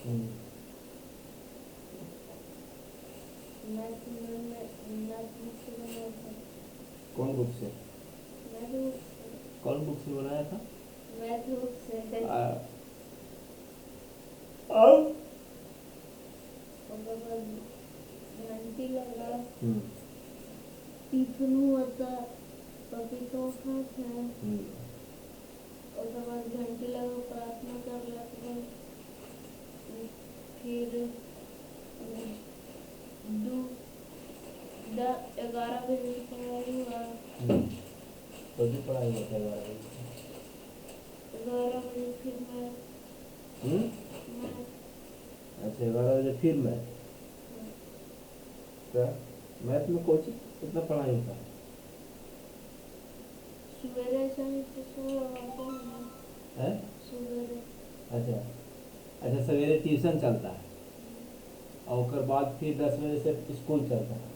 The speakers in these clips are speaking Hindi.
हम्म, मैथ मैथ बुक से बनाया था। कौन बुक से? मैथ बुक से। कौन बुक से बनाया था? मैथ बुक से। आ, और उसके बाद घंटी लगा, हम्म, टिफिन हुआ था, पपीता खाते हैं। हम्म, उसके बाद घंटी लगा, प्रार्थना कर लेते हैं। फिर दो 11 बजे की पढ़ाई हुआ। हम्म। तो भी पढ़ाई होता है 12 बजे। 11 बजे फिर मैं हम्म, मैथ। अच्छा 12 बजे फिर मैथ। तो मैथ में कोचिंग कितना पढ़ाई होता है? सवेरे से ही तो सो आता हूँ। हैं? सवेरे। अच्छा, अच्छा सवेरे ट्यूशन चलता है और उसके बाद फिर 10 बजे से स्कूल चलता है।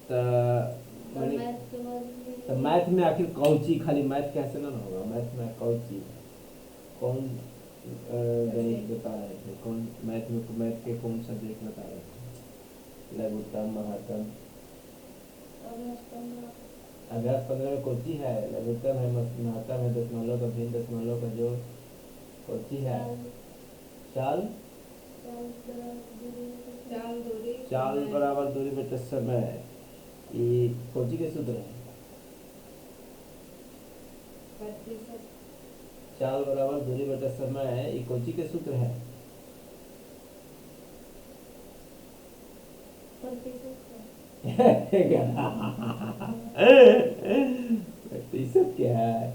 तो और मैंने, मैथ के बाद तो फिर मैथ में आखिर कौन चीज, खाली मैथ कैसे ना होगा, मैथ में कौन चीज, कौन गणित बता रहे थे, कौन मैथ में, मैथ के कौन सब्जेक्ट बता रहे थे? लघुत्तम, महात्तम। अगस्त 15। अभ्यास 15 में कौन सी है? लघुत्तम है, महात्तम है, दशमलव का भिन्न, दशमलव का जोड़, कौन सी है? चाल चाल, चाल दूरी चाल दूरी चाल समय। बराबर दूरी बटे समय, ये कौन सी के सूत्र है? प्रतिशत। चाल बराबर दूरी बटे समय है, ये कौन सी के सूत्र है? प्रतिशत है। प्रतिशत क्या है?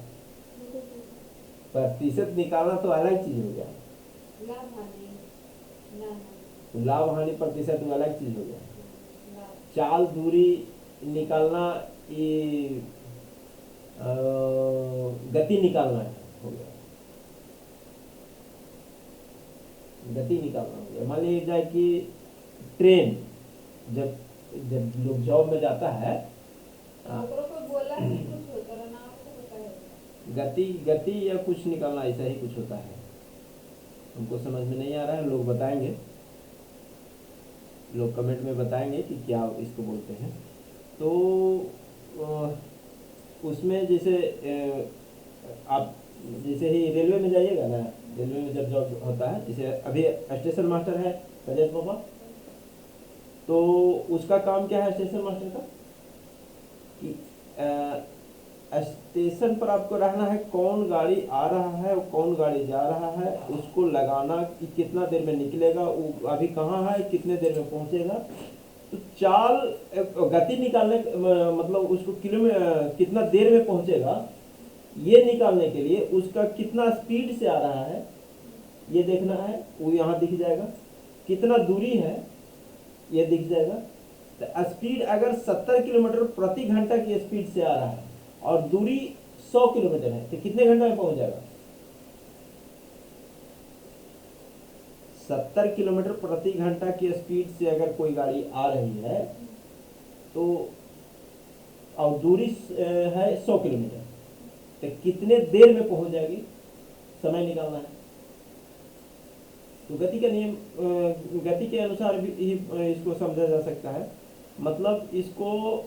प्रतिशत निकालना तो अलग चीज हो गया। लाभ हानि। लाभ हानि प्रतिशत वो अलग चीज हो गया। लाभ। चाल दूरी निकालना, ये गति निकालना है, हो गया। गति निकालना हो गया। मान लीजिए जाए कि ट्रेन, जब जब लोग जॉब में जाता है, ओकरो को बोला कि कुछ होता रहा, नाम तो बताया। गति, गति या कुछ निकालना, ऐसा ही कुछ होता है। हमको समझ में नहीं आ रहा है, लोग बताएंगे, लोग कमेंट में बताएंगे कि क्या इसको बोलते हैं। तो उसमें जैसे आप जैसे ही रेलवे में जाइएगा ना, रेलवे में जब जॉब होता है, जैसे अभी स्टेशन मास्टर है रजत बाबा, तो उसका काम क्या है स्टेशन मास्टर का? कि स्टेशन पर आपको रहना है, कौन गाड़ी आ रहा है और कौन गाड़ी जा रहा है, उसको लगाना कि कितना देर में निकलेगा, वो अभी कहाँ है, कितने देर में पहुंचेगा। तो चाल, गति निकालने, मतलब उसको किलोमीटर कितना देर में पहुंचेगा, ये निकालने के लिए उसका कितना स्पीड से आ रहा है ये देखना है, वो यहाँ दिख जाएगा। कितना दूरी है ये दिख जाएगा। तो स्पीड अगर 70 किलोमीटर प्रति घंटा की स्पीड से आ रहा है और दूरी 100 किलोमीटर है, तो कितने घंटे में पहुंच जाएगा? 70 किलोमीटर प्रति घंटा की स्पीड से अगर कोई गाड़ी आ रही है, तो और दूरी है 100 किलोमीटर, तो कितने देर में पहुंच जाएगी, समय निकालना है। तो गति का नियम, गति के अनुसार भी ही इसको समझा जा सकता है। मतलब इसको,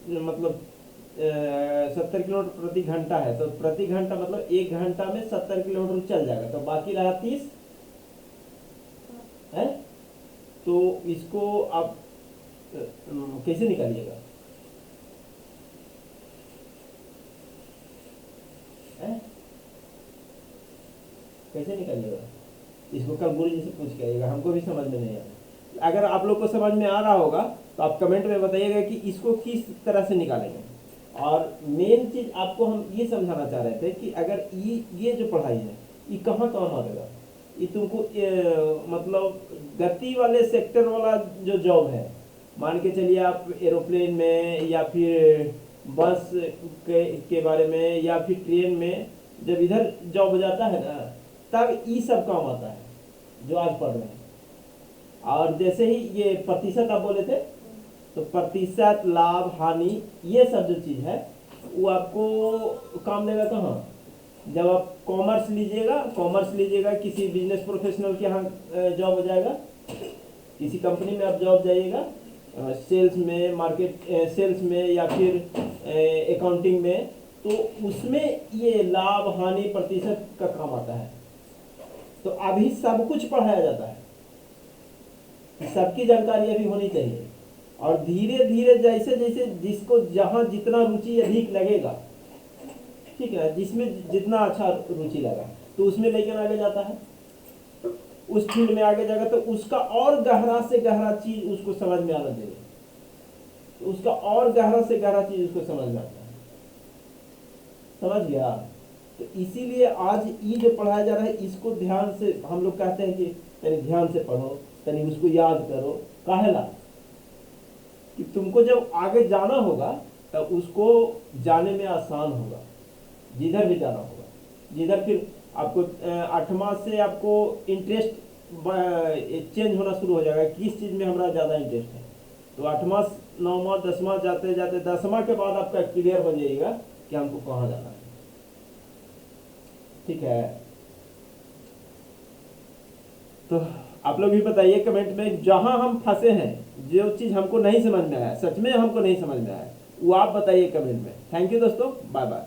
मतलब 70 किलोमीटर प्रति घंटा है, तो प्रति घंटा मतलब 1 घंटा में 70 किलोमीटर चल जाएगा, तो बाकी रहा 30 है। तो इसको आप कैसे निकालिएगा? कैसे निकालिएगा इसको? कल गुरु जी से पूछ के आइएगा, हमको भी समझ में नहीं आ रहा। अगर आप लोग को समझ में आ रहा होगा तो आप कमेंट में बताइएगा कि इसको किस तरह से निकालेंगे। और मेन चीज आपको हम ये समझाना चाह रहे थे कि अगर ये जो पढ़ाई है ये कहाँ काम आएगा, ये तुमको मतलब गति वाले सेक्टर वाला जो जॉब है, मान के चलिए आप एरोप्लेन में या फिर बस के बारे में या फिर ट्रेन में जब इधर जॉब हो जाता है ना, तब ये सब काम आता है जो आज पढ़ रहे हैं। और जैसे ही ये प्रतिशत आप बोले थे, तो प्रतिशत, लाभ, हानि, ये सब जो चीज है वो आपको काम देगा कहाँ? जब आप कॉमर्स लीजिएगा किसी बिजनेस प्रोफेशनल के यहाँ जॉब हो जाएगा, किसी कंपनी में आप जॉब जाइएगा, सेल्स में, सेल्स में या फिर अकाउंटिंग में, तो उसमें ये लाभ हानि प्रतिशत का काम आता है। तो अभी सब कुछ पढ़ाया जाता है, सबकी जानकारी अभी होनी चाहिए। और धीरे धीरे जैसे जैसे जिसको जहाँ जितना रुचि अधिक लगेगा, ठीक है, जिसमें जितना अच्छा रुचि लगा तो उसमें लेकर आगे जाता है, उस फील्ड में आगे जाएगा, तो उसका और गहरा से गहरा चीज उसको समझ में आना चाहिए, तो उसका और गहरा से गहरा चीज उसको समझ में आता है। समझ गया? तो इसीलिए आज ये जो पढ़ाया जा रहा है इसको ध्यान से, हम लोग कहते हैं कि तनी ध्यान से पढ़ो, तनी उसको याद करो। काहेला कि तुमको जब आगे जाना होगा तो उसको जाने में आसान होगा, जिधर भी जाना होगा, जिधर फिर आपको 8वां से आपको इंटरेस्ट चेंज होना शुरू हो जाएगा, किस चीज़ में हमारा ज़्यादा इंटरेस्ट है। तो 8वां 9वां 10वां जाते जाते 10वां के बाद आपका क्लियर हो जाएगा कि हमको कहाँ जाना है। ठीक है, तो आप लोग भी बताइए कमेंट में, जहां हम फंसे हैं, जो चीज़ हमको नहीं समझ में आया, सच में हमको नहीं समझ में आया, वो आप बताइए कमेंट में। थैंक यू दोस्तों, बाय बाय।